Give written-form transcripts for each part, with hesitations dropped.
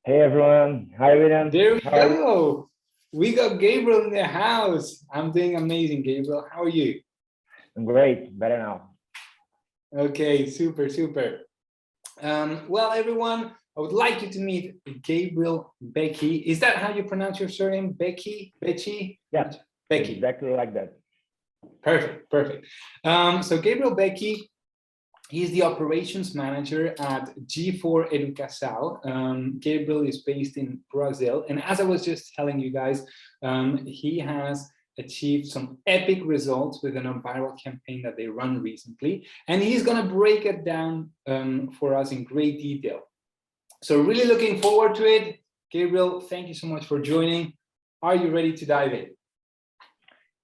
Hey everyone, hi William. There we How are you? go. We got Gabriel in the house. I'm doing amazing, Gabriel. How are you? I'm great, better now. Okay, super, super. Well, everyone, I would like you to meet Gabriel Bechi. Is that how you pronounce your surname? Bechi? Bechi? Yeah, Bechi. exactly like that. Perfect, perfect. So Gabriel Bechi, he's the operations manager at G4 Educaçao. Gabriel is based in Brazil. And as I was just telling you guys, he has achieved some epic results with an UpViral campaign that they run recently. And he's going to break it down for us in great detail. So really looking forward to it. Gabriel, thank you so much for joining. Are you ready to dive in?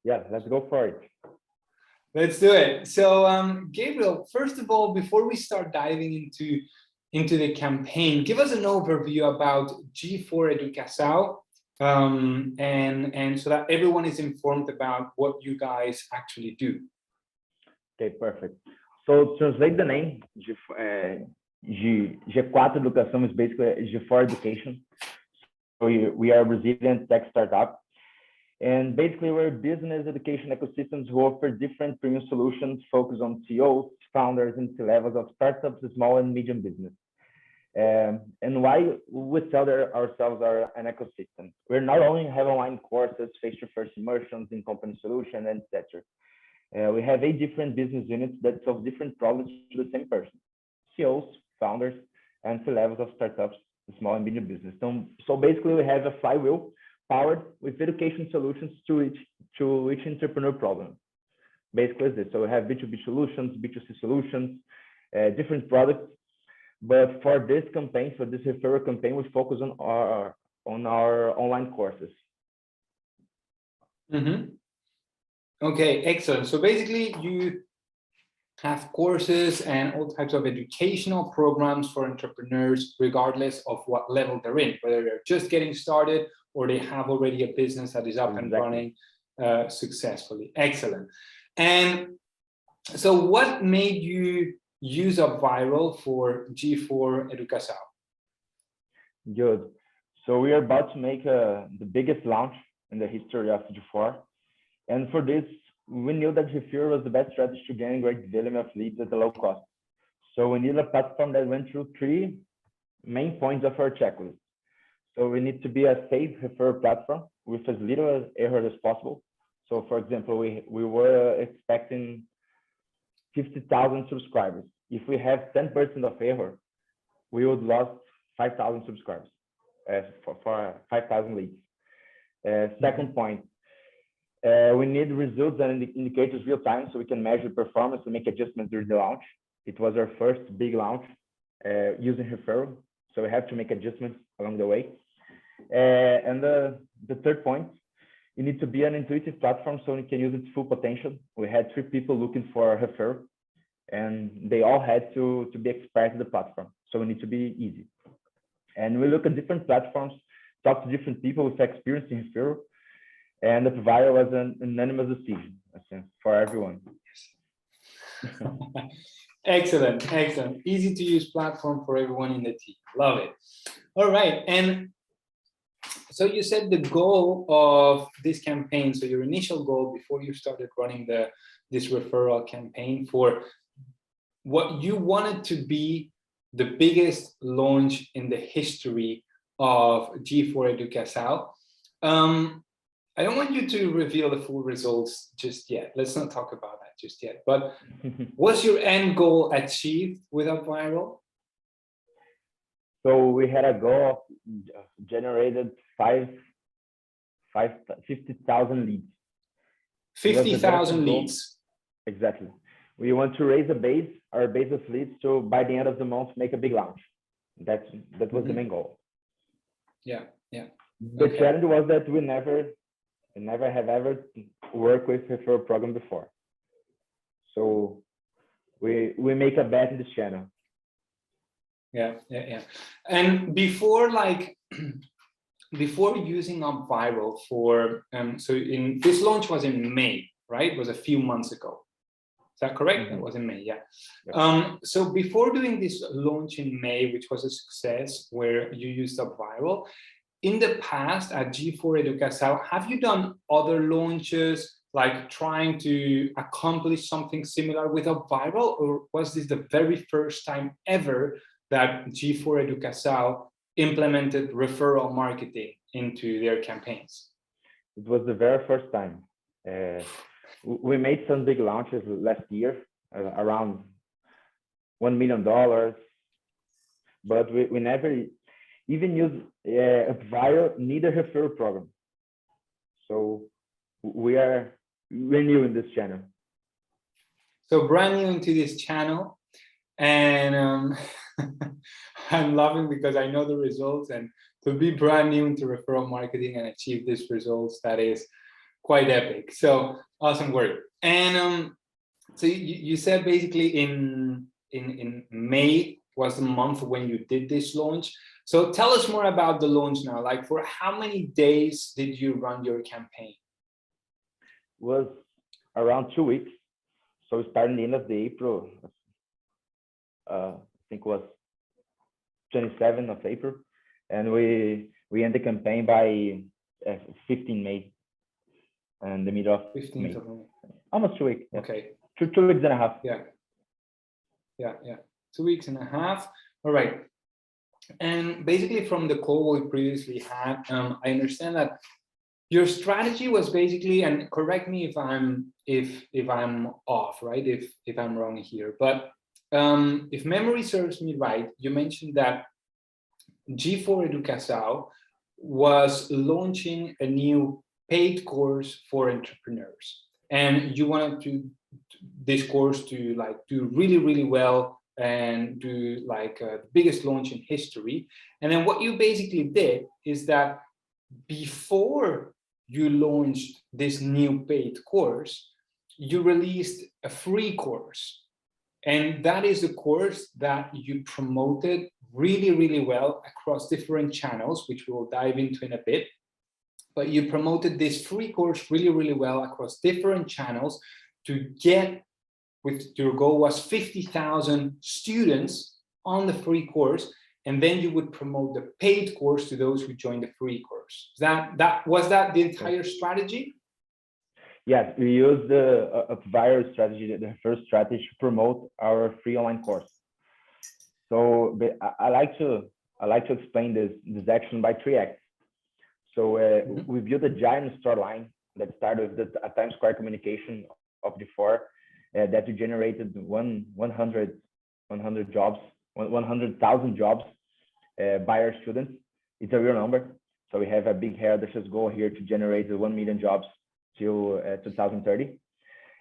Yeah, let's go for it. Let's do it. So, Gabriel, first of all, before we start diving into the campaign, give us an overview about G4 Educaçao, and so that everyone is informed about what you guys actually do. Okay, perfect. So translate the name, G4 Educação is basically G4 Education. So we are a Brazilian tech startup. And basically, we're business education ecosystems who offer different premium solutions focused on CEOs, founders, and C-levels of startups, small and medium business. And why we sell ourselves are an ecosystem. We not only have online courses, face-to-face immersions in company solution, and etc. We have 8 different business units that solve different problems to the same person: CEOs, founders, and C-levels of startups, small and medium business. So basically, we have a flywheel powered with education solutions to each entrepreneur problem. Basically, this. So we have B2B solutions, B2C solutions, different products. But for this campaign, for this referral campaign, we focus on our online courses. Mm-hmm. Okay, excellent. So basically, you have courses and all types of educational programs for entrepreneurs, regardless of what level they're in, whether they're just getting started or they have already a business that is up and running successfully. Excellent. And so what made you use UpViral for G4 Educaçao? Good. So we are about to make the biggest launch in the history of G4. And for this, we knew that G4 was the best strategy to gain great volume of leads at a low cost. So we need a platform that went through 3 main points of our checklist. So we need to be a safe referral platform with as little error as possible. So for example, we were expecting 50,000 subscribers. If we have 10% of error, we would lost 5,000 subscribers for 5,000 leads. Second point, we need results and indicators real time so we can measure performance and make adjustments during the launch. It was our first big launch using referral, so we have to make adjustments along the way. And the third point, you need to be an intuitive platform so you can use its full potential. We had 3 people looking for a referral, and they all had to be experts in the platform. So we need to be easy. And we look at different platforms, talk to different people with experience in referral, and UpViral was an unanimous decision for everyone. Excellent, excellent. Easy to use platform for everyone in the team. Love it. All right. And so you said the goal of this campaign, so your initial goal before you started running this referral campaign, for what you wanted to be the biggest launch in the history of G4 Educaçao. I don't want you to reveal the full results just yet. Let's not talk about that just yet. But was your end goal achieved with UpViral? So we had a goal of generated 50,000 leads. 50,000 leads. Exactly. We want to raise our base of leads to, by the end of the month, make a big launch. That was the main goal. Yeah, yeah. The challenge was that we never have ever worked with referral program before. So we make a bet in this channel. Yeah. And before using UpViral for so this launch was in May, right? It was a few months ago. that correct? Mm-hmm. That was in May, yeah. Yep. So before doing this launch in May, which was a success, where you used UpViral, in the past at G4 Educaçao, have you done other launches, like trying to accomplish something similar with UpViral, or was this the very first time ever that G4 Educaçao implemented referral marketing into their campaigns? It was the very first time. We made some big launches last year, around $1 million, but we never even used UpViral, neither referral program. So we're new in this channel. So brand new into this channel, and I'm laughing because I know the results, and to be brand new into referral marketing and achieve these results, that is quite epic. So awesome work. And so you said basically in May was the month when you did this launch. So tell us more about the launch now. Like, for how many days did you run your campaign? It was around 2 weeks. So we started in the end of the April. I think it was 27th of April, and we end the campaign by 15 May, and the middle of 15th May. of May. Almost 2 weeks. Yeah. Okay. 2 weeks and a half. Yeah. 2 weeks and a half. All right. And basically, from the call we previously had, I understand that your strategy was basically, and correct me if I'm off, right? If I'm wrong here, but if memory serves me right, you mentioned that G4 Educaçao was launching a new paid course for entrepreneurs, and you wanted this course to like do really well and do like the biggest launch in history. And then what you basically did is that before you launched this new paid course, you released a free course. And that is the course that you promoted really well across different channels, which we will dive into in a bit. But you promoted this free course really well across different channels to get, with your goal was 50,000 students on the free course, and then you would promote the paid course to those who joined the free course. Was that the entire strategy? Yes, we used the UpViral strategy, the first strategy, to promote our free online course. So I like to explain this action by 3 acts. So we built a giant store line that started with a Times Square communication of G4 that we generated 100,000 jobs by our students. It's a real number. So we have a big ambitious goal here to generate 1 million jobs till 2030.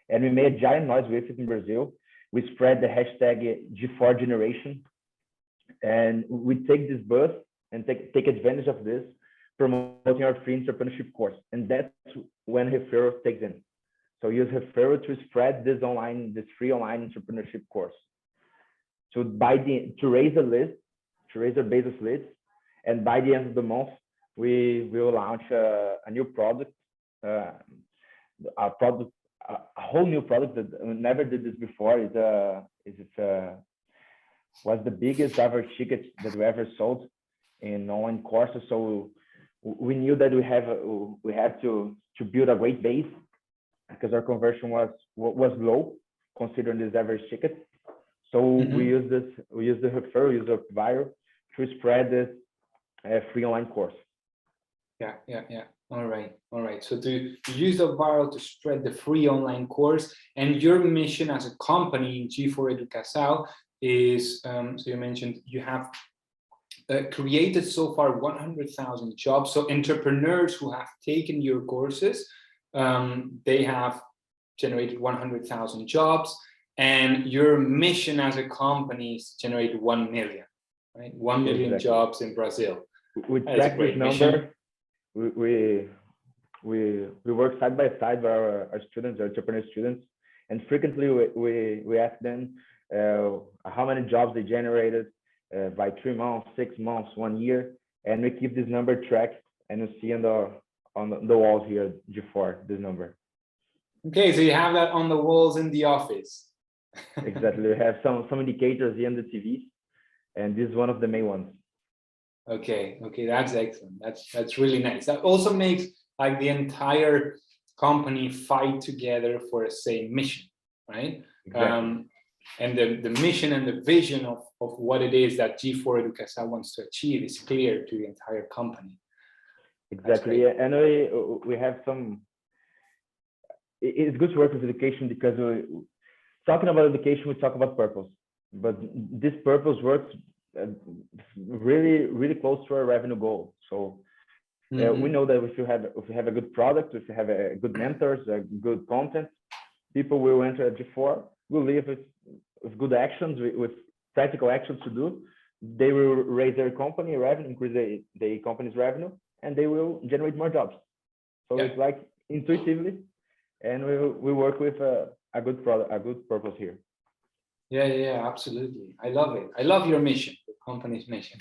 And we made a giant noise with it in Brazil. We spread the hashtag G4 generation. And we take this buzz and take advantage of this, promoting our free entrepreneurship course. And that's when referral takes in. So use referral to spread this free online entrepreneurship course. So to raise a base of leads, and by the end of the month, we will launch a new product, a whole new product that we never did this before. Was the biggest ever ticket that we ever sold in online courses. So we knew that we had to build a great base, because our conversion was low considering this average ticket. So we use the referral, use UpViral to spread this free online course. Yeah. All right. So to use UpViral to spread the free online course, and your mission as a company in G4 Educaçao is, so you mentioned you have created so far 100,000 jobs. So entrepreneurs who have taken your courses, they have generated 100,000 jobs, and your mission as a company is to generate 1 million, right? 1 million exactly. Jobs in Brazil. We track this number. We work side by side with our students, our entrepreneur students, and frequently we ask them how many jobs they generated by 3 months, 6 months, 1 year, and we keep this number tracked, and you see on the walls here, G4, this number. Okay, so you have that on the walls in the office. Exactly. We have some indicators here on the TVs, and this is one of the main ones. Okay, that's excellent. That's really nice. That also makes like the entire company fight together for the same mission, right? Exactly. And the mission and the vision of what it is that G4 Educaçao wants to achieve is clear to the entire company. Exactly. And we have some. It's good to work with education because talking about education, we talk about purpose, but this purpose works really close to our revenue goal. So we know that if you have a good product, if you have a good mentors, a good content, people will enter at G4, will leave with good actions, with practical actions to do. They will raise their company revenue, increase the company's revenue, and they will generate more jobs. So it's like intuitively, and we work with a good product, a good purpose here. Yeah, absolutely. I love it. I love your mission, the company's mission.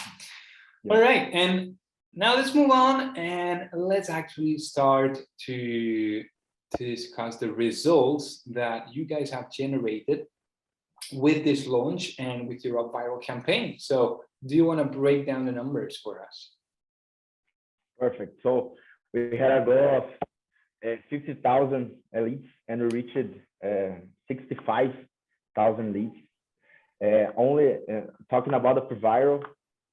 Yeah. All right, and now let's move on and let's actually start to discuss the results that you guys have generated with this launch and with your UpViral campaign. So do you want to break down the numbers for us? Perfect. So we had a goal of 50,000 leads, and we reached 65,000 leads. Only talking about UpViral,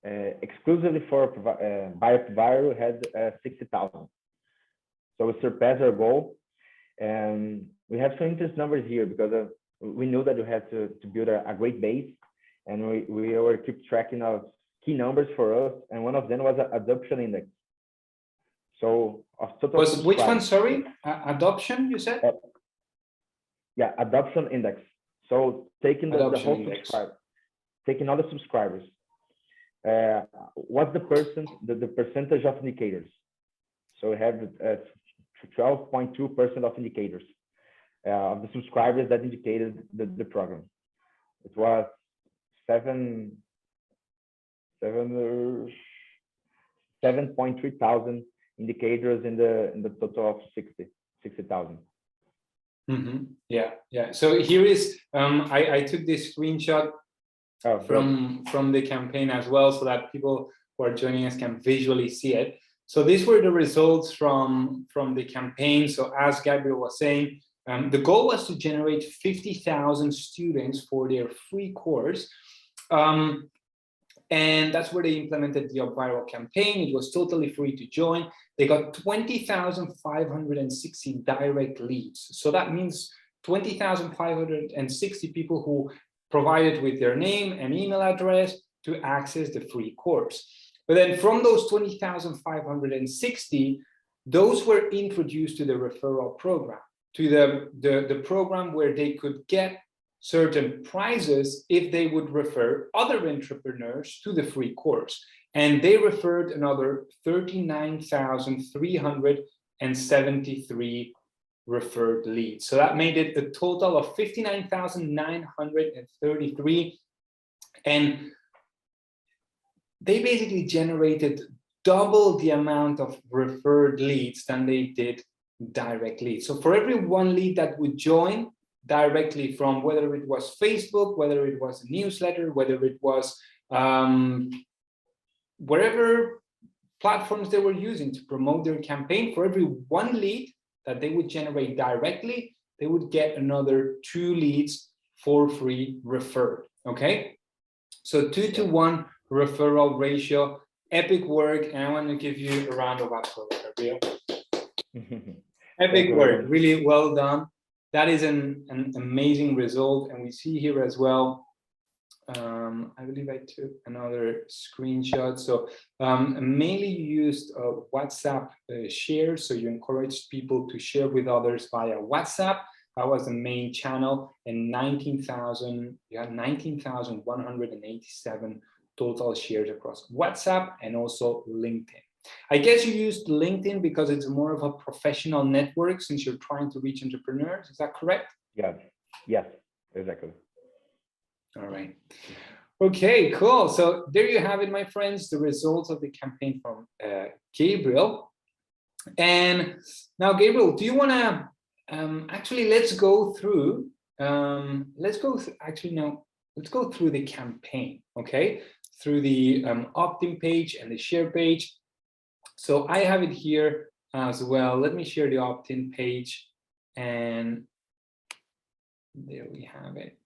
exclusively for by UpViral, we had 60,000. So we surpassed our goal, and we have some interesting numbers here because we knew that we had to build a great base, and we were keep tracking of key numbers for us, and one of them was an adoption index. So which one? Sorry, adoption. You said? Yeah, adoption index. So taking the whole subscriber, taking all the subscribers. What's the percentage of indicators? So we have 12.2% of indicators of the subscribers that indicated the program. It was 7.3 thousand indicators in the total of 60,000. Yeah. So here is I took this screenshot from the campaign as well, so that people who are joining us can visually see it. So these were the results from the campaign. So as Gabriel was saying, the goal was to generate 50,000 students for their free course. And that's where they implemented the UpViral campaign. It was totally free to join. They got 20,560 direct leads. So that means 20,560 people who provided with their name and email address to access the free course. But then from those 20,560, those were introduced to the referral program, to the program where they could get certain prizes if they would refer other entrepreneurs to the free course. And they referred another 39,373 referred leads. So that made it a total of 59,933. And they basically generated double the amount of referred leads than they did direct leads. So for every one lead that would join directly from, whether it was Facebook, whether it was a newsletter, whether it was whatever platforms they were using to promote their campaign, for every one lead that they would generate directly, they would get another 2 leads for free referred. Okay, so 2 to 1 referral ratio. Epic work, and I want to give you a round of applause, Gabriel. Epic work, really well done. That is an amazing result, and we see here as well. I believe I took another screenshot. So mainly you used WhatsApp shares, so you encouraged people to share with others via WhatsApp. That was the main channel, and 19,000. You had 19,187 total shares across WhatsApp and also LinkedIn. I guess you used LinkedIn because it's more of a professional network since you're trying to reach entrepreneurs. Is that correct? Yes, exactly. All right. Okay, cool. So there you have it, my friends, the results of the campaign from Gabriel. And now, Gabriel, do you want to actually let's go through let's go actually no, let's go through the campaign, okay? Through the opt-in page and the share page. So I have it here as well. Let me share the opt-in page, and there we have it.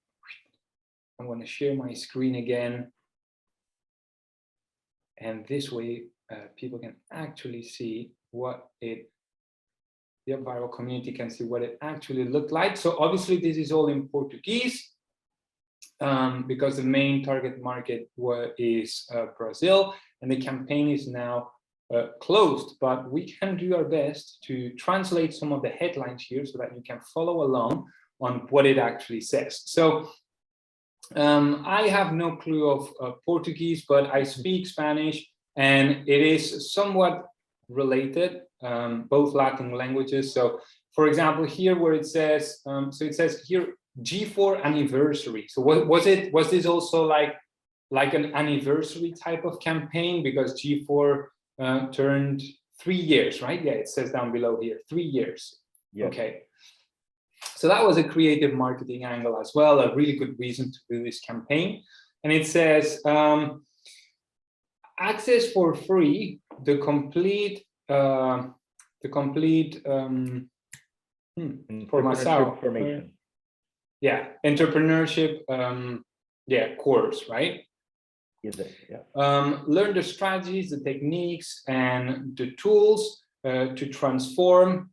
I'm going to share my screen again, and this way people can actually see what it, the UpViral community can see what it actually looked like. So obviously this is all in Portuguese, because the main target market is Brazil, and the campaign is now closed, but we can do our best to translate some of the headlines here so that you can follow along on what it actually says. So I have no clue of Portuguese, but I speak Spanish, and it is somewhat related, both Latin languages. So for example, here where it says, so it says here, G4 anniversary. So was this also like an anniversary type of campaign, because G4 turned 3 years, right? Yeah, it says down below here, 3 years. Yeah. Okay. So that was a creative marketing angle as well, a really good reason to do this campaign. And it says, access for free, the complete information. Yeah, entrepreneurship, yeah, course, right? Exactly, yeah. Learn the strategies, the techniques, and the tools to transform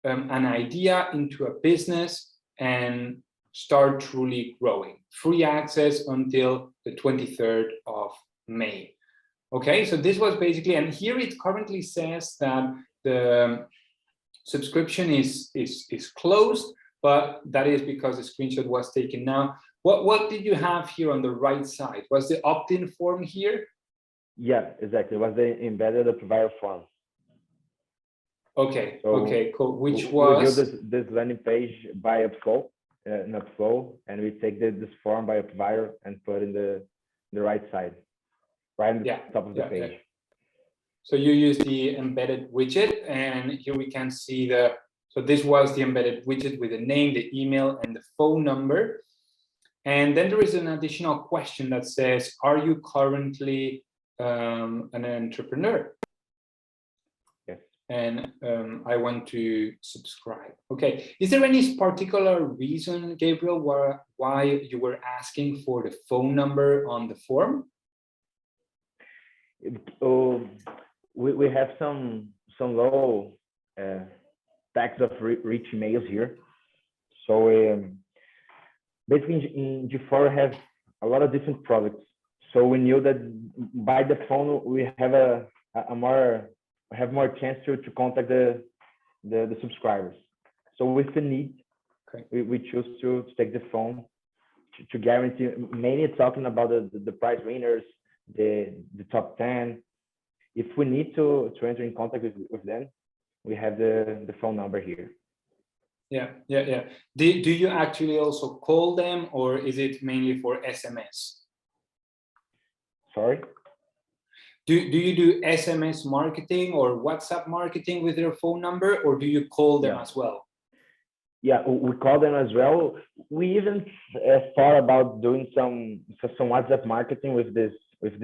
an idea into a business and start truly growing. Free access until the 23rd of May. Okay, so this was basically, and here it currently says that the subscription is closed, but that is because the screenshot was taken now. What did you have here on the right side? Was the opt-in form here? Yeah, exactly. It was the embedded UpViral form. Okay, so okay, cool. Which we was? We do this landing page by UpFlow, in UpFlow, and we take this form by UpViral and put in the right side, right on the top of the page. Yeah. So you use the embedded widget, and here we can see the, so this was the embedded widget with the name, the email, and the phone number. And then there is an additional question that says, are you currently an entrepreneur? Yes. And I want to subscribe. Okay. Is there any particular reason, Gabriel, why you were asking for the phone number on the form? We have some low tax of rich emails here. So basically in G4 we have a lot of different products. So we knew that by the phone we have more chance to contact the subscribers. So with the need, okay, we choose to take the phone to guarantee, mainly talking about the prize winners, the top 10. If we need to enter in contact with them, we have the phone number here. Yeah. Do you actually also call them, or is it mainly for SMS? Sorry? Do you do SMS marketing or WhatsApp marketing with their phone number, or do you call them as well? Yeah, we call them as well. We even thought about doing some WhatsApp marketing with this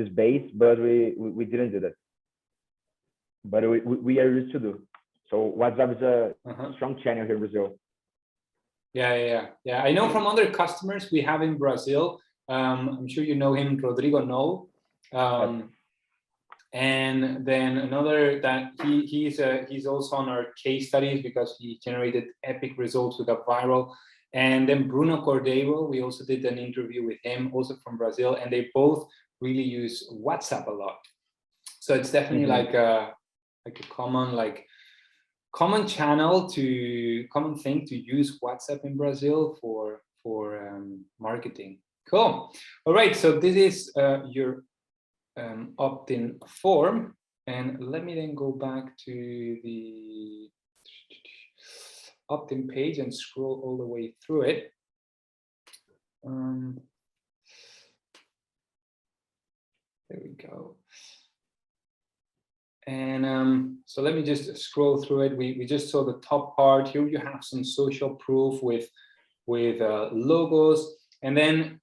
base, but we didn't do that. But we are used to do. So WhatsApp is a strong channel here in Brazil. Yeah. I know from other customers we have in Brazil. I'm sure you know him, Rodrigo No. And then another that he's also on our case studies because he generated epic results with UpViral. And then Bruno Cordeiro, we also did an interview with him, also from Brazil, and they both really use WhatsApp a lot. So it's definitely like a common channel common thing to use WhatsApp in Brazil for marketing. Cool. All right, so this is your opt-in form, and let me then go back to the opt-in page and scroll all the way through it. There we go. And so let me just scroll through it. We just saw the top part. Here you have some social proof with with logos. And then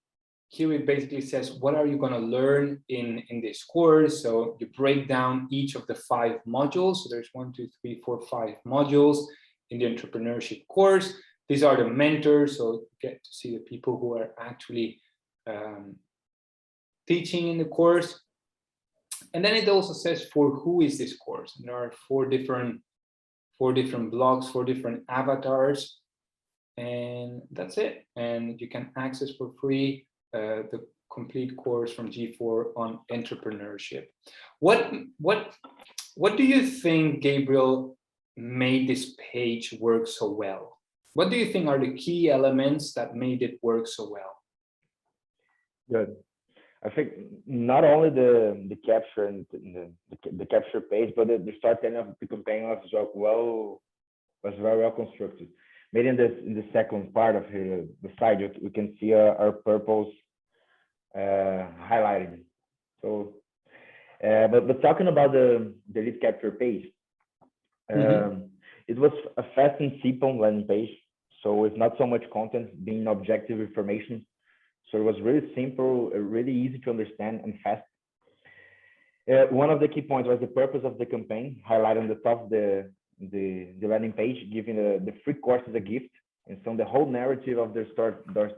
here it basically says, what are you going to learn in this course? So you break down each of the 5 modules. So there's 1, 2, 3, 4, 5 modules in the entrepreneurship course. These are the mentors. So you get to see the people who are actually teaching in the course. And then it also says for who is this course. And there are 4 different blogs, 4 different avatars. And that's it. And you can access for free the complete course from G4 on entrepreneurship. What do you think, Gabriel, made this page work so well? What do you think are the key elements that made it work so well? Good. I think not only the capture and the capture page, but the start end of the campaign was very well constructed. Maybe in the second part of the slide, we can see our purpose highlighted. So, but talking about the lead capture page, it was a fast and simple landing page. So with not so much content, being objective information. So it was really simple, really easy to understand and fast. One of the key points was the purpose of the campaign, highlighted on the top of the landing page, giving the free course as a gift. And so the whole narrative of their start of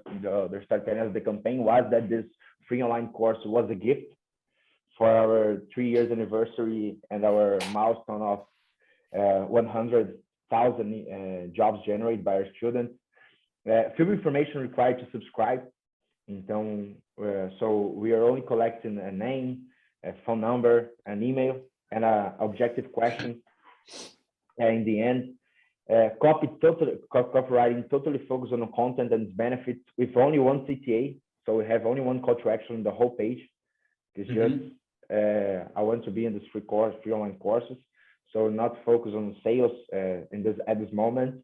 the campaign was that this free online course was a gift for our 3 years anniversary and our milestone of 100,000 jobs generated by our students. Few information required to subscribe. So we are only collecting a name, a phone number, an email, and an objective question. In the end, copywriting totally focused on the content and its benefits with only one CTA. So we have only one call to action on the whole page. It's just I want to be in this free online courses. So not focus on sales at this moment.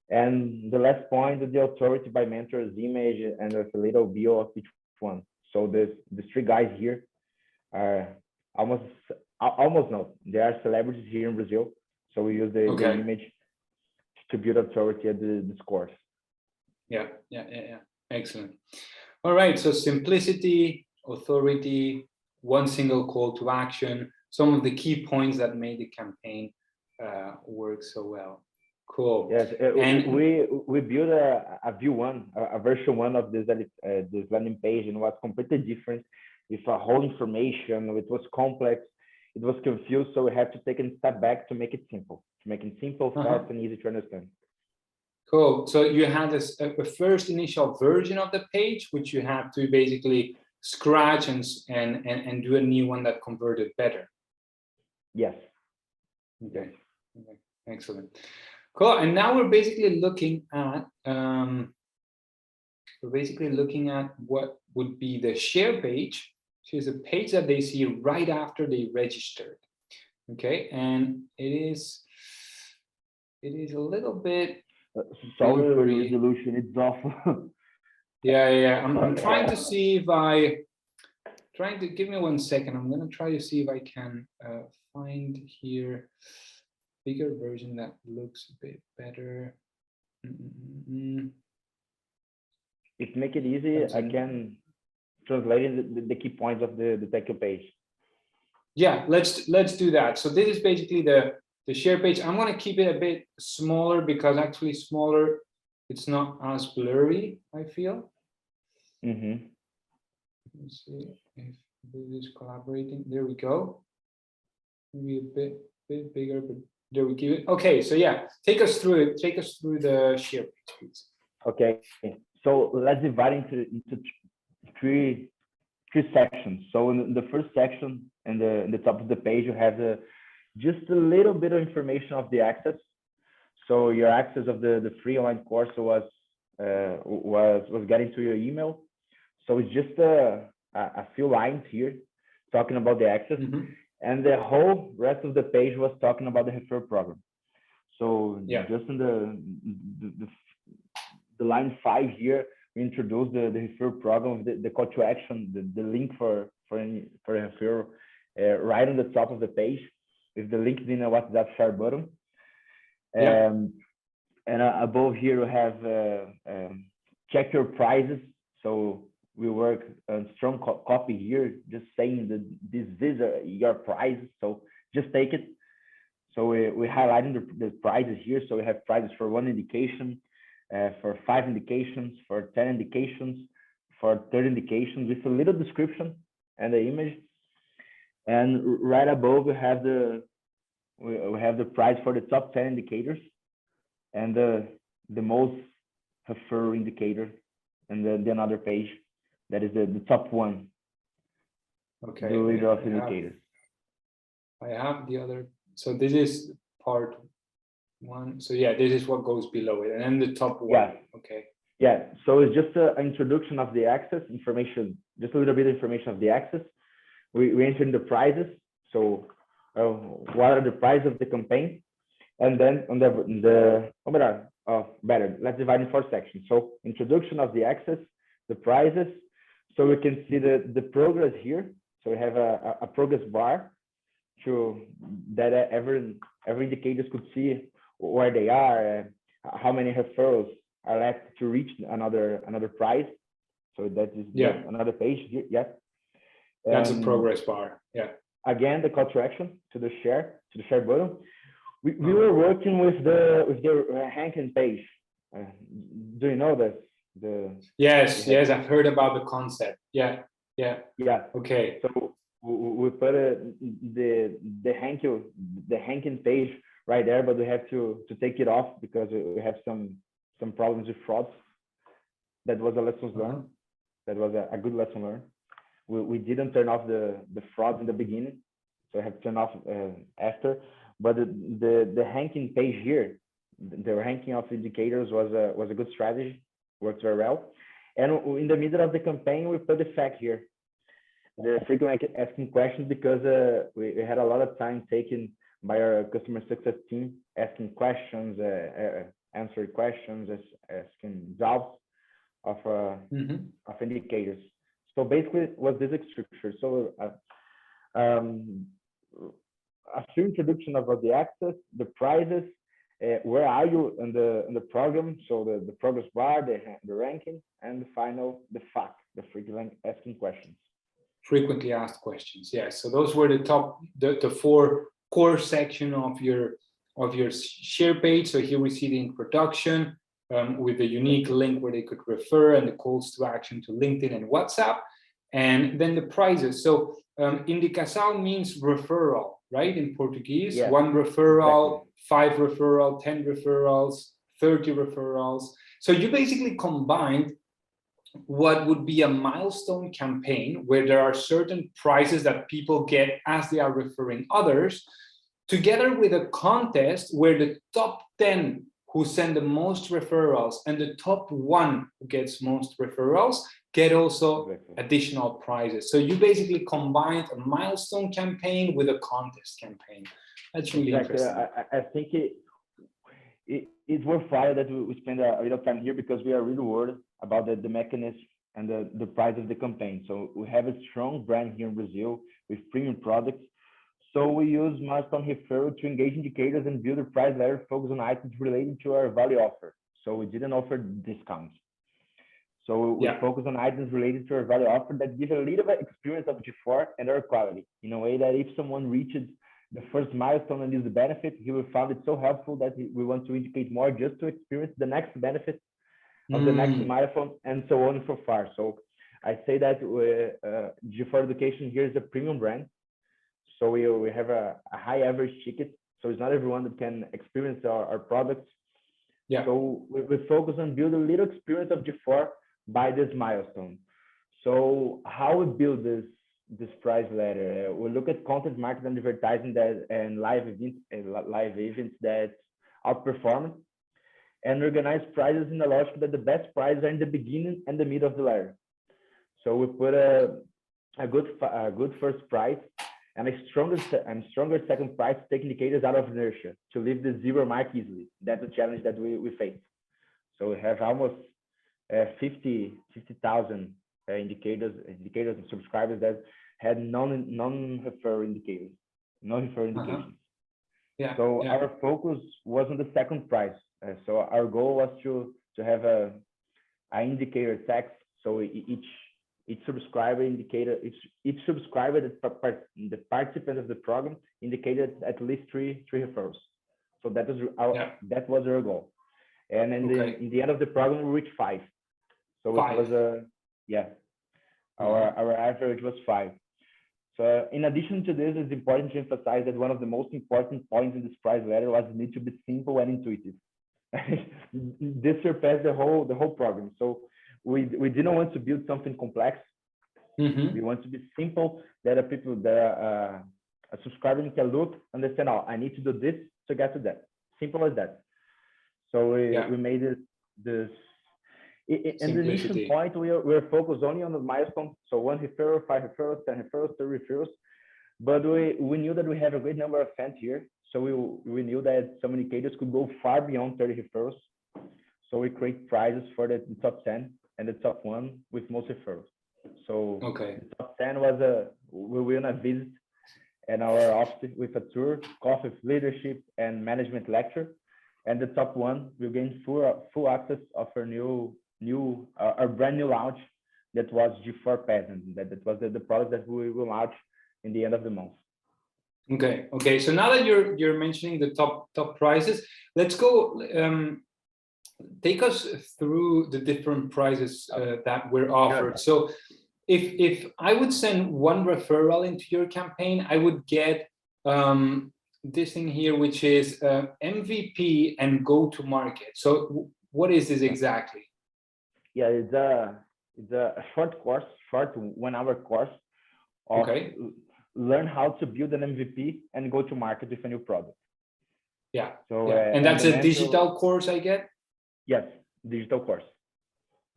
And the last point, the authority by mentors image and with a little bio of each one. So the 3 guys here are almost no, they are celebrities here in Brazil. So we use the image to build authority at this course. Yeah. Excellent. All right. So simplicity, authority, one single call to action, some of the key points that made the campaign work so well. Cool. Yes, and we built a version 1 of this landing page, and it was completely different with a whole information. It was complex, it was confused, so we had to take a step back to make it simple, fast, and easy to understand. Cool. So you had a first initial version of the page, which you had to basically scratch and do a new one that converted better. Yes. Okay. Excellent. Cool. And now we're basically looking at what would be the share page, which is a page that they see right after they registered. Okay, and it is a little bit. Sorry for the resolution. It's awful. Yeah. I'm trying to see if give me 1 second. I'm gonna try to see if I can find here bigger version that looks a bit better. If make it easy, I can translate the key points of the tech page. Yeah, let's do that. So this is basically the share page. I'm going to keep it a bit smaller because actually smaller, it's not as blurry, I feel. Let's see if this is collaborating. There we go. Maybe a bit bigger, but there we give it. Okay, so yeah, take us through it. Take us through the share page, please. Okay, so let's divide into three sections. So in the first section, in the top of the page, you have just a little bit of information of the access. So your access of the free online course was getting to your email. So it's just a few lines here talking about the access. And the whole rest of the page was talking about the referral program. So just in the line 5 here, we introduced the referral program, the call to action, the link for a referral right on the top of the page with the LinkedIn and WhatsApp share button. And above here we have check your prices. So we work on strong copy here, just saying that this is your prices. So just take it. So we highlighting the prices here. So we have prices for 1 indication, for 5 indications, for 10 indications, for 30 indications, with a little description and the image. And right above we have the price for the top 10 indicators, and the most preferred indicator, and then another page that is the top one. Okay. The leader of indicators. I have the other. So this is part 1. So yeah, this is what goes below it, and then the top one. Yeah. Okay. Yeah. So it's just an introduction of the access information, just a little bit of information of the access. We enter in the prices. So what are the prices of the campaign? And then on better, let's divide in 4 sections. So introduction of the access, the prices. So we can see the progress here. So we have a progress bar to that every indicators could see where they are, how many referrals are left to reach another price. So that is another page here. Yes. That's a progress bar. Yeah. Again, the call to action to the share button. We were working with the ranking page. Do you know this? Yes, I've heard about the concept. Yeah. Okay. So we put the ranking page right there, but we have to take it off because we have some problems with frauds. That was a lesson learned. That was a good lesson learned. We didn't turn off the fraud in the beginning, so I have to turn off after. But the ranking page here, the ranking of indicators was a good strategy, worked very well. And in the middle of the campaign, we put the fact here, the frequent asking questions, because we had a lot of time taken by our customer success team asking questions, answering questions, asking doubts of indicators. So basically, it was this structure. So a few introduction about the access, the prices, where are you in the program? So the progress bar, the ranking, and the final, the FAQ, the frequently asking questions. Frequently asked questions. Yes. So those were the 4 core section of your share page. So here we see the introduction with the unique link where they could refer, and the calls to action to LinkedIn and WhatsApp, and then the prizes. So Educaçao means referral, right? In Portuguese, 1 referral, exactly. 5 referral, 10 referrals, 30 referrals. So you basically combined what would be a milestone campaign where there are certain prizes that people get as they are referring others, together with a contest where the top 10 who send the most referrals and the top 1 who gets most referrals get also additional prizes. So you basically combined a milestone campaign with a contest campaign. That's really interesting. I think it's worthwhile that we spend a little time here, because we are really worried about the mechanism and the price of the campaign. So we have a strong brand here in Brazil with premium products. So we use milestone referral to engage indicators and build a price ladder focused on items related to our value offer. So we didn't offer discounts. So we focus on items related to our value offer that give a little bit experience of G4 and our quality, in a way that if someone reaches the first milestone and uses the benefit, he will find it so helpful that we want to educate more just to experience the next benefit of the next milestone, and so on and so far. So I say that G4 Education here is a premium brand. So we have a high average ticket. So it's not everyone that can experience our products. Yeah. So we focus on building a little experience of G4 by this milestone. So how we build this price ladder? We look at content marketing and advertising and live events that outperform, and organize prizes in the logic that the best prizes are in the beginning and the middle of the ladder. So we put a good first prize and a stronger second prize to take indicators out of inertia, to leave the 0 mark easily. That's a challenge that we face. So we have almost 50,000 indicators and subscribers that had non-referral indicators, no referral indications. Yeah. So Yeah. our focus was on the second price. So our goal was to have a indicator tax. So each subscriber indicated each subscriber the participant of the program indicated at least three referrals. So that was our goal. And in the end of the program, we reached 5. So it was our average was 5. So in addition to this, it's important to emphasize that one of the most important points in this price ladder was the need to be simple and intuitive. This surpassed the whole program. So we didn't want to build something complex. We want to be simple, that a subscriber can look, understand, oh, I need to do this to get to that. Simple as that. So we made this. And the initial point, we're focused only on the milestone. So 1 referral, 5 referrals, 10 referrals, 30 referrals. But we knew that we have a great number of fans here. So we knew that some indicators could go far beyond 30 referrals. So we create prizes for the top 10 and the top 1 with most referrals. So the top 10 was we win a visit in our office with a tour, coffee, leadership, and management lecture. And the top 1 will gain full access of our brand new launch that was G4 Patent. That was the product that we will launch in the end of the month. Okay. So now that you're mentioning the top prizes, let's go. Take us through the different prizes that were offered. So if I would send 1 referral into your campaign, I would get this thing here, which is MVP and go to market. So what is this exactly? Yeah, it's a short 1-hour course of learn how to build an MVP and go to market with a new product. Yeah. So and that's a digital course I get? Yes, digital course.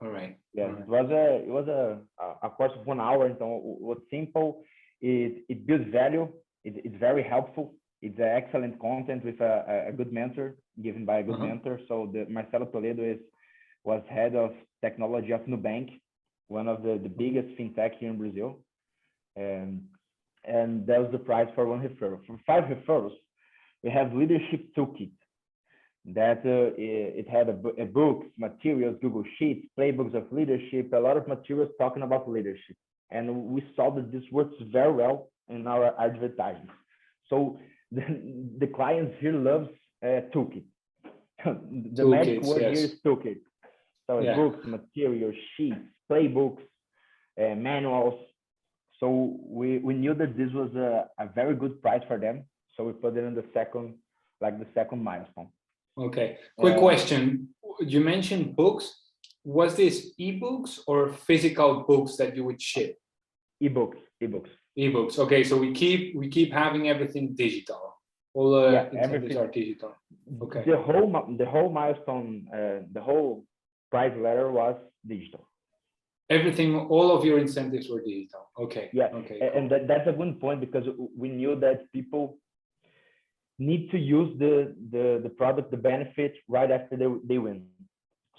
All right. Yeah, it was a course of 1 hour. So it was simple. It builds value. It's very helpful. It's excellent content with a good mentor, given by a good mentor. So Marcelo Toledo was head of technology of Nubank, one of the biggest fintech here in Brazil. And that was the price for 1 referral. For 5 referrals, we have leadership toolkit. That it had a books, materials, Google Sheets, playbooks of leadership, a lot of materials talking about leadership. And we saw that this works very well in our advertising. So the clients here loves toolkit. The magic word here is toolkit. So books, materials, sheets, playbooks, manuals. So we knew that this was a very good price for them. So we put it in the second milestone. Okay. Quick question. You mentioned books. Was this ebooks or physical books that you would ship? Ebooks. Okay. So we keep having everything digital. All incentives are digital. Okay. The whole milestone, the whole price ladder was digital. Everything, all of your incentives were digital. Okay. Yeah. Okay. And that's a good point, because we knew that people need to use the product, the benefit right after they win.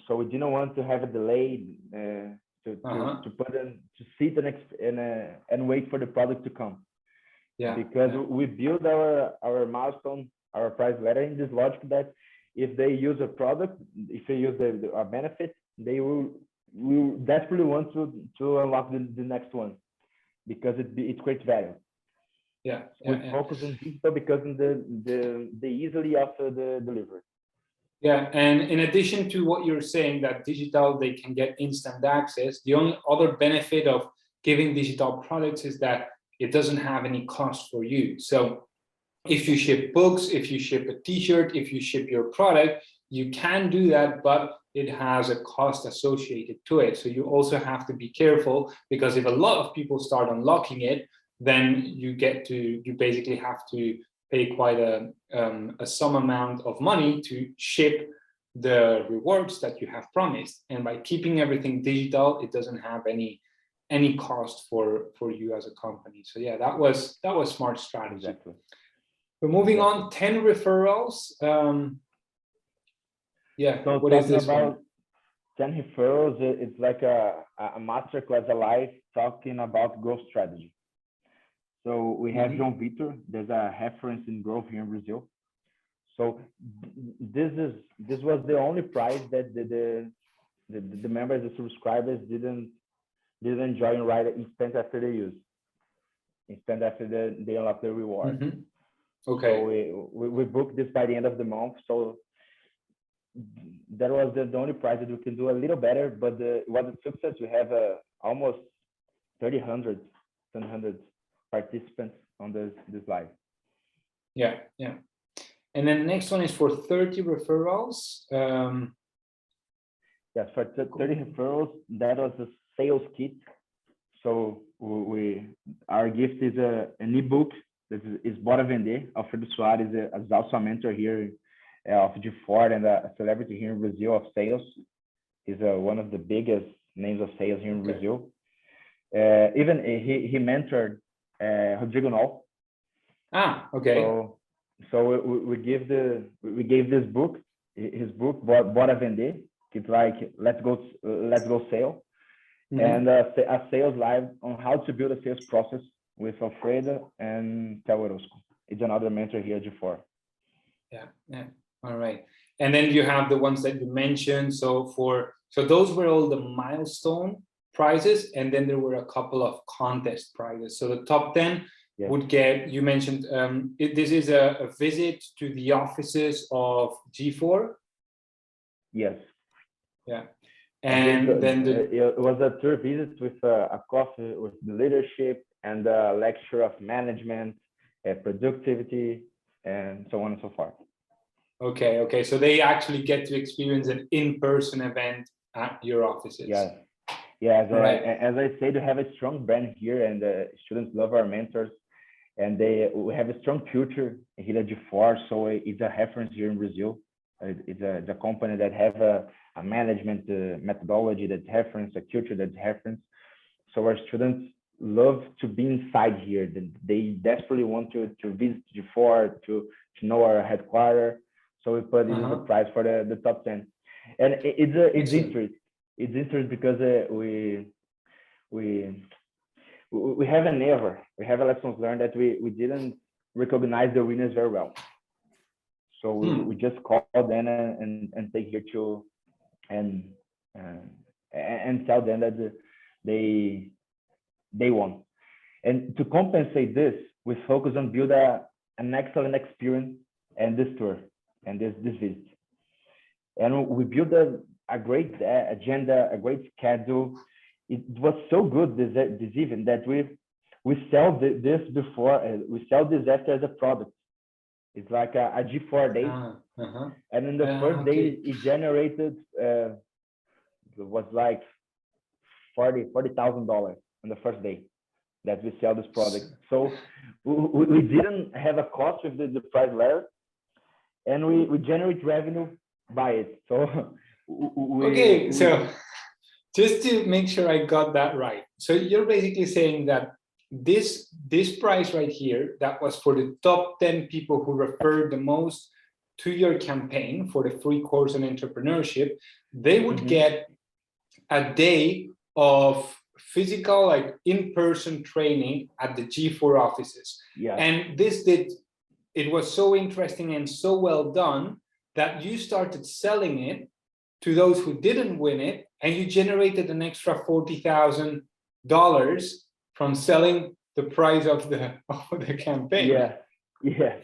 So we didn't want to have a delay to put in, to sit and wait for the product to come. Yeah. Because we build our milestone, our price ladder in this logic that if they use a product, if they use our benefit, they will desperately want to unlock the next one, because it creates value. Yeah, we focus on digital because of the easily after the delivery. Yeah, and in addition to what you're saying, that digital, they can get instant access, the only other benefit of giving digital products is that it doesn't have any cost for you. So if you ship books, if you ship a t-shirt, if you ship your product, you can do that, but it has a cost associated to it. So you also have to be careful, because if a lot of people start unlocking it, then you basically have to pay quite a some amount of money to ship the rewards that you have promised. And by keeping everything digital, it doesn't have any cost for you as a company. So yeah, that was smart strategy. Exactly. We're moving on. 10 referrals. Yeah. So what is this about one? 10 referrals, it's like a masterclass alive talking about growth strategy. So we have João Vitor. There's a reference in growth here in Brazil. So this was the only price that the members, the subscribers didn't enjoy and write instant after they use, instant after they unlock the reward. Mm-hmm. Okay. So we booked this by the end of the month. So that was the only price that we can do a little better, but it was a success. We have almost 300 participants on this live. Yeah, yeah. And then the next one is for 30 referrals. Yes, for 30 referrals, that was a sales kit. So our gift is an ebook that is Bora Vender. Alfredo Soares is also a mentor here of G4 and a celebrity here in Brazil of sales. He's one of the biggest names of sales here in Brazil. Even he mentored Rodrigo Nol. Ah, okay. So we gave this book, his book Bora Vender. It's like let's go sell, mm-hmm. and a sales live on how to build a sales process with Alfredo and Theo Orozco. It's another mentor here at G4. Yeah, yeah. All right. And then you have the ones that you mentioned. So those were all the milestone prizes, and then there were a couple of contest prizes. So the top 10 would get, you mentioned, this is a visit to the offices of G4. Yes. Yeah. And then it was a tour visit with a coffee with the leadership and a lecture of management, productivity, and so on and so forth. Okay, okay. So they actually get to experience an in-person event at your offices. Yeah. Yeah, as I said, we have a strong brand here, and students love our mentors, and we have a strong culture here at G4, so it's a reference here in Brazil. It's a company that have a management methodology that's reference, a culture that's reference. So our students love to be inside here. They desperately want to visit G4, to know our headquarters. So we put in the prize for the top 10, and it's interesting. It's interesting because we have an error. We have a lessons learned that we didn't recognize the winners very well. So we just call them and take here to and tell them that they won. And to compensate this, we focus on build an excellent experience and this tour and this visit. And we built a great agenda, a great schedule. It was so good this event that we sell this before, we sell this after as a product. It's like a G4 day, and in the first day it generated it was like $40,000 in the first day that we sell this product. So we didn't have a cost with the price level, and we generate revenue by it. So so just to make sure I got that right, so you're basically saying that this price right here, that was for the top 10 people who referred the most to your campaign for the free course on entrepreneurship, they would get a day of physical, like in-person training at the G4 offices. Yeah. And it was so interesting and so well done that you started selling it to those who didn't win it, and you generated an extra $40,000 from selling the price of the campaign. Yeah,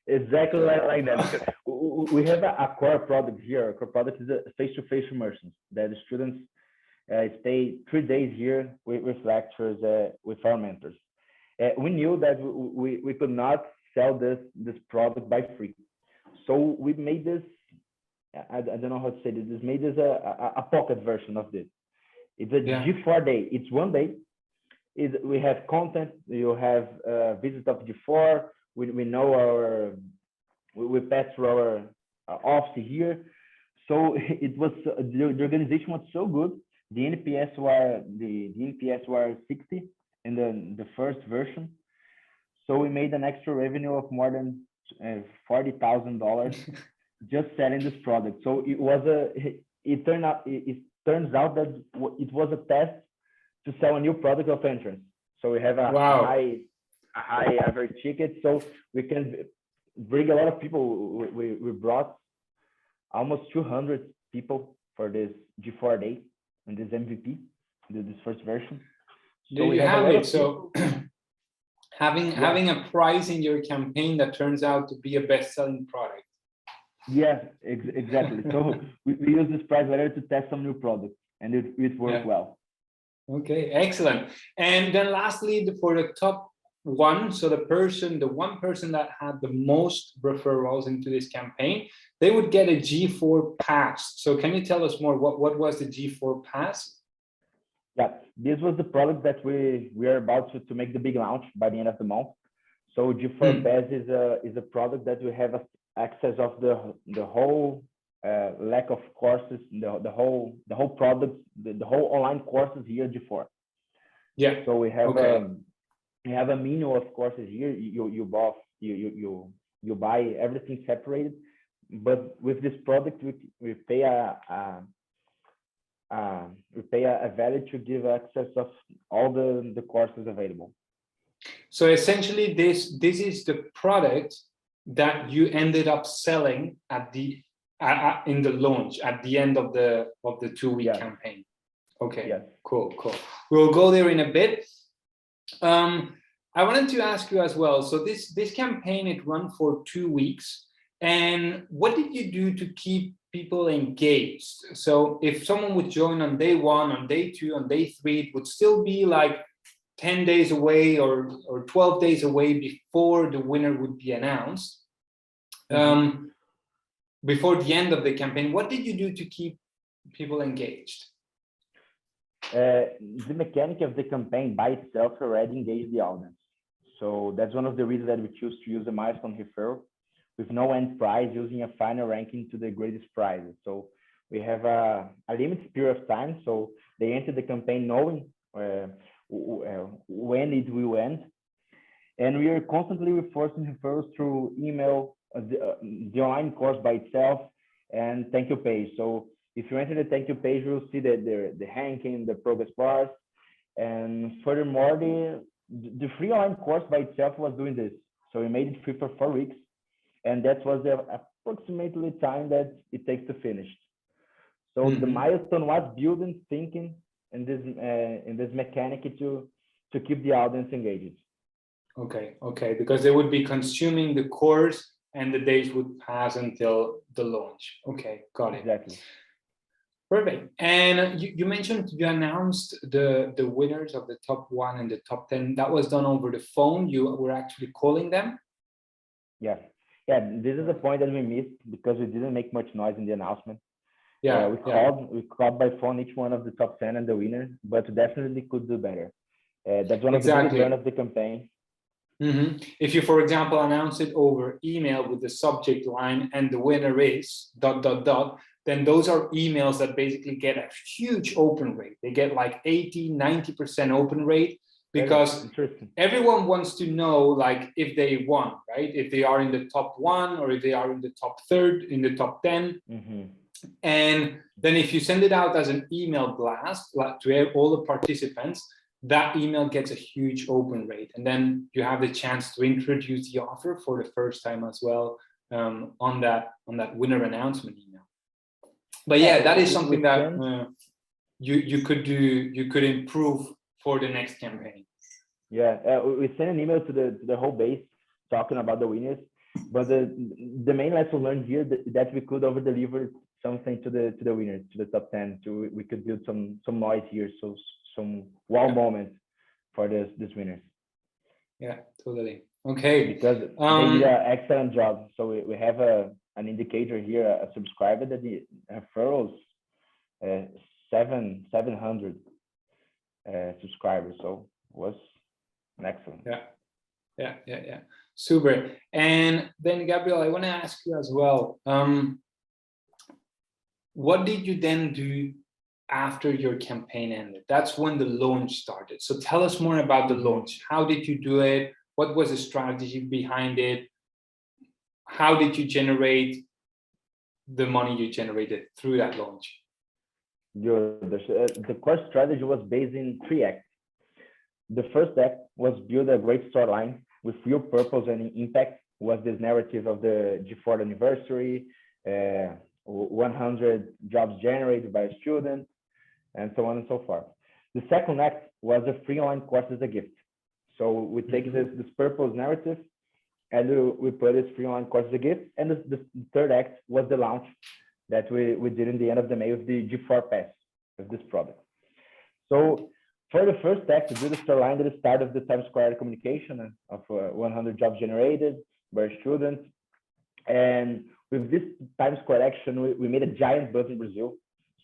exactly like that. We have a core product here. Our core product is a face-to-face immersion that the students stay 3 days here with lectures with our mentors. We knew that we could not sell this product by free, so we made this. I don't know how to say this. This made this a pocket version of this. It's a G4 day. It's 1 day. We have content. You have visit of G4. We know we pass through our office here. So it was the organization was so good. The NPS were 60 in the first version. So we made an extra revenue of more than $40,000 just selling this product. So it turns out that it was a test to sell a new product of entrance. So we have a high average ticket, so we can bring a lot of people. We brought almost 200 people for this G4 day and this MVP, this first version. So there you have it. So having a prize in your campaign that turns out to be a best-selling product. Yeah, exactly. So we use this prize later to test some new products, and it worked well. Okay, excellent. And then lastly, for the top one, so the one person that had the most referrals into this campaign, they would get a G4 pass. So can you tell us more? What was the G4 pass? Yeah, this was the product that we are about to make the big launch by the end of the month. So G4 Pass is a product that we have access of the whole lack of courses, the whole product, the whole online courses here at G4. Yeah. So we have a menu of courses here. You buy everything separated, but with this product we pay a value to give access of all the courses available. So essentially, this is the product that you ended up selling at the in the launch at the end of the 2-week campaign. Okay. Yes. Cool. We'll go there in a bit. I wanted to ask you as well. So this campaign, it ran for 2 weeks, and what did you do to keep people engaged? So if someone would join on day 1, on day 2, on day 3, it would still be like 10 days away or 12 days away before the winner would be announced. Before the end of the campaign, what did you do to keep people engaged? The mechanic of the campaign by itself already engaged the audience. So that's one of the reasons that we choose to use a milestone referral with no end prize, using a final ranking to the greatest prizes. So we have a limited period of time. So they enter the campaign knowing when it will end. And we are constantly reinforcing referrals through email, the online course by itself, and thank you page. So if you enter the thank you page, you'll see the ranking, the progress bars. And furthermore, the free online course by itself was doing this. So we made it free for 4 weeks. And that was the approximately time that it takes to finish. So the milestone was building, thinking in this mechanic to keep the audience engaged. Okay, because they would be consuming the course and the days would pass until the launch. Okay, got it. Exactly. Perfect. And you mentioned you announced the winners of the top 1 and the top 10. That was done over the phone. You were actually calling them? Yeah, this is a point that we missed because we didn't make much noise in the announcement. We called by phone each one of the top 10 and the winner, but definitely could do better. That's one of the biggest learn of the campaign. If you, for example, announce it over email with the subject line and the winner is ... then those are emails that basically get a huge open rate. They get like 80-90% open rate because everyone wants to know like if they won, right? If they are in the top 1 or if they are in the top 3rd, in the top 10. And then if you send it out as an email blast to all the participants, that email gets a huge open rate. And then you have the chance to introduce the offer for the first time as well on that winner announcement email. But yeah, that is something that you could do, you could improve for the next campaign. Yeah, we sent an email to the whole base talking about the winners, but the main lesson learned here that we could over deliver something to the winners, to the top 10. We could build some noise here, so some wow moments for this winners. Yeah, totally. Okay. Because they did an excellent job. So we have an indicator here, a subscriber that the referrals 700 subscribers. So it was an excellent. Yeah. Super. And then Gabriel, I want to ask you as well. What did you then do after your campaign ended? That's when the launch started. So tell us more about the launch. How did you do it? What was the strategy behind it? How did you generate the money you generated through that launch? The core strategy was based in 3 acts. The first act was build a great storyline with real purpose and impact was this narrative of the G4 anniversary, 100 jobs generated by a student, and so on and so forth. The second act was a free online course as a gift. So we take this purpose narrative and we put this free online course as a gift. And the third act was the launch that we did in the end of the May with the G4 Pass of this product. So for the first act, to do the storyline at the start of the Times Square communication of 100 jobs generated by students. And with this Times Square action, we made a giant buzz in Brazil.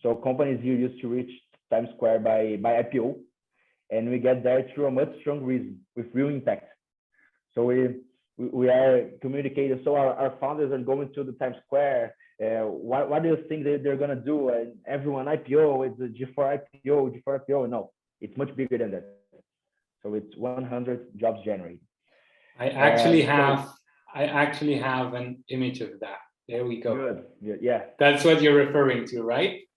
So companies here used to reach Times Square by IPO, and we get there through a much strong reason with real impact. So we are communicating. So our founders are going to the Times Square. What do you think they're going to do? And everyone IPO, it's a G4 IPO, G4 IPO. No, it's much bigger than that. So it's 100 jobs generated. I actually have an image of that. There we go. Good. Yeah. That's what you're referring to, right?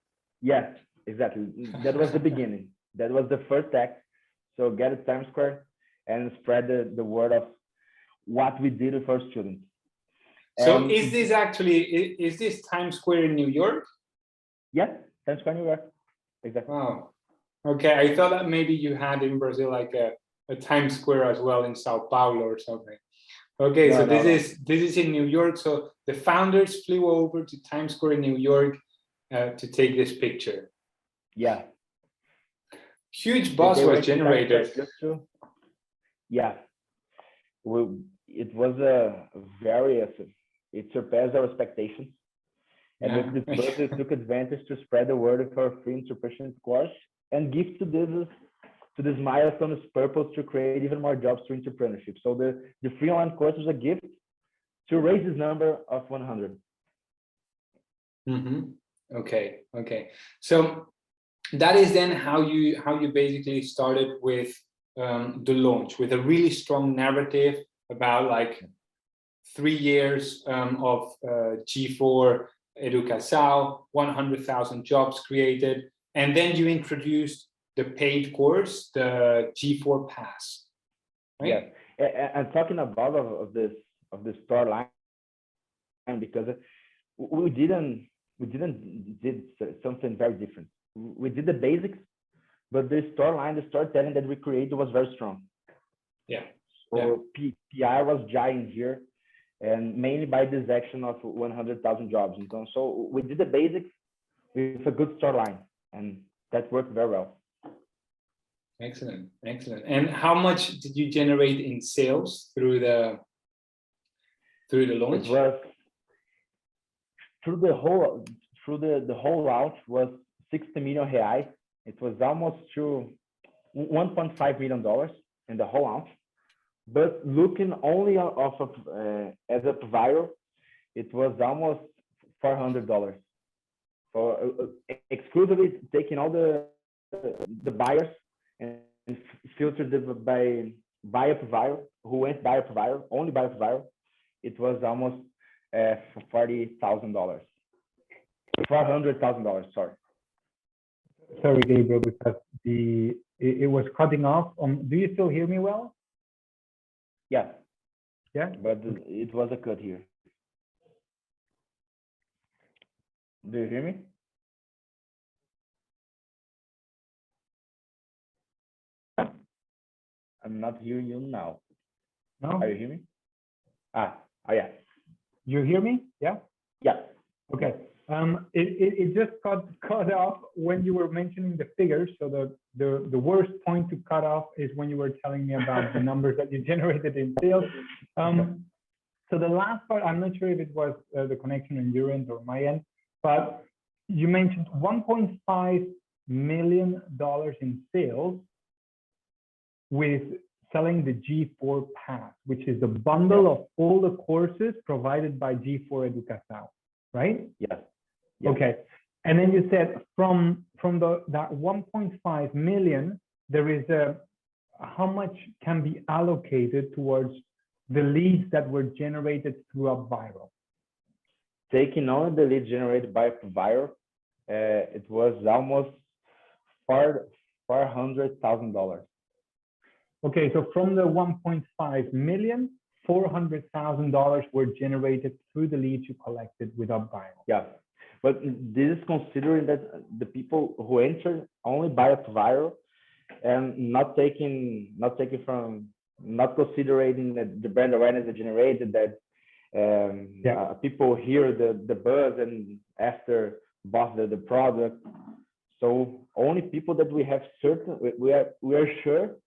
Yes, exactly. That was the beginning. That was the first act. So get to Times Square and spread the word of what we did for students. So is this Times Square in New York? Yes, Times Square, New York. Exactly. Wow. Okay, I thought that maybe you had in Brazil like a Times Square as well in Sao Paulo or something. Okay, so this is in New York. So the founders flew over to Times Square in New York to take this picture. Yeah. Huge buzz was generated. Yeah. It was it surpassed our expectations. And with this buzz, we took advantage to spread the word of our free entrepreneurship course and give to this milestone purpose to create even more jobs through entrepreneurship. So the free online course was a gift to raise this number of 100. Okay. So that is then how you basically started with the launch, with a really strong narrative about like 3 years of G4 Educaçao, 100,000 jobs created, and then you introduced the paid course, the G4 Pass, right? Yes, and talking about of this storyline, because we didn't did something very different. We did the basics, but the storytelling that we created was very strong. Yeah. So PR was giant here, and mainly by this action of 100,000 jobs. And so we did the basics with a good storyline, and that worked very well. Excellent. And how much did you generate in sales through the launch? It was through the whole launch was 60 million reais. It was almost to $1.5 million in the whole launch. But looking only off of as UpViral, it was almost $400. For exclusively taking all the buyers and filtered by UpViral, who went by UpViral, only by UpViral, it was almost $40,000. $400,000, sorry. Sorry, Gabriel, because it was cutting off. Do you still hear me well? Yeah. Yeah. But it was a cut here. Do you hear me? I'm not hearing you now. No. Are you hearing me? Oh yeah. You hear me? Yeah. Yeah. Okay. It just cut off when you were mentioning the figures. So the worst point to cut off is when you were telling me about the numbers that you generated in sales. So the last part, I'm not sure if it was the connection on your end or my end, but you mentioned $1.5 million in sales with selling the G4 Pass, which is the bundle of all the courses provided by G4 Educaçao, right? Yes. Okay. And then you said from that 1.5 million, there is how much can be allocated towards the leads that were generated through UpViral? Taking on the leads generated by UpViral, it was almost $400,000. Okay, so from the 1.5 million, $400,000 were generated through the leads you collected with UpViral. Yeah, but this is considering that the people who enter only buy UpViral and not considering that the brand awareness is generated, that people hear the buzz and after bought the product. So only people that we have we are sure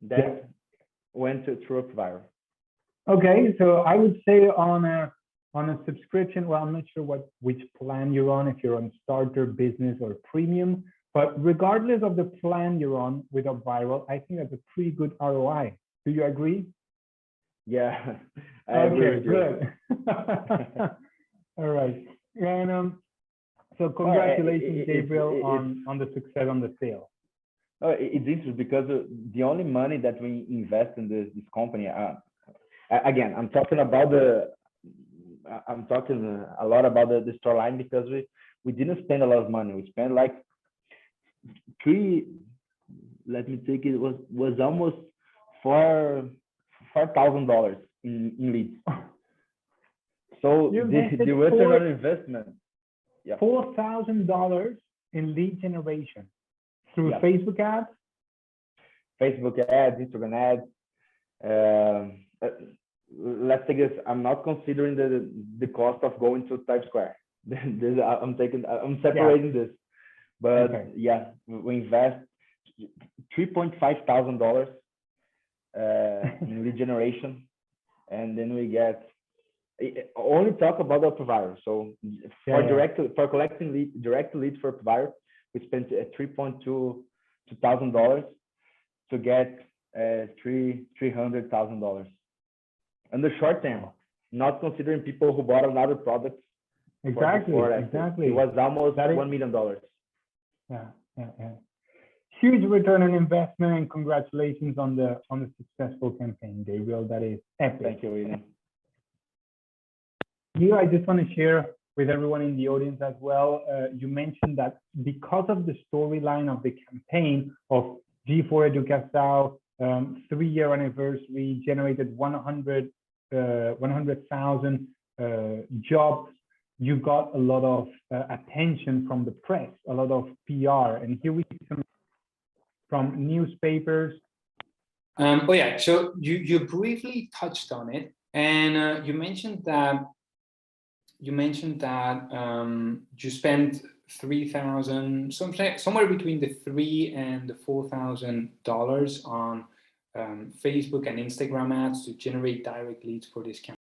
that went through UpViral. Okay, so I would say on a subscription, well, I'm not sure which plan you're on, if you're on starter, business, or premium, but regardless of the plan you're on with UpViral, I think that's a pretty good ROI. Do you agree? Yeah, I agree with you. Good. All right, and so congratulations, Gabriel, on the success on the sale. Oh, it's interesting because the only money that we invest in this company, again, I'm talking a lot about the store line because we didn't spend a lot of money. We spent like it was almost $4,000 in leads. So the return on investment. Yeah. $4,000 in lead generation through Facebook ads? Facebook ads, Instagram ads. Let's take this. I'm not considering the cost of going to Times Square. I'm separating this. But we invest $3,500 in lead generation, and then we get only talk about UpViral. So for collecting direct leads for UpViral, we spent $3,200 to get $300,000. In the short term, not considering people who bought another product. Exactly. It was almost $1 million. Yeah. Huge return on investment, and congratulations on the successful campaign, Gabriel. That is epic. Thank you, William. Here, I just want to share with everyone in the audience as well. You mentioned that because of the storyline of the campaign of G4 Educaçao 3-year anniversary, generated 100,000 jobs. You got a lot of attention from the press, a lot of PR, and here we see some from newspapers. So you briefly touched on it, and you mentioned that you spent $3,000, somewhere between the $3,000 and the $4,000 on Facebook and Instagram ads to generate direct leads for this campaign.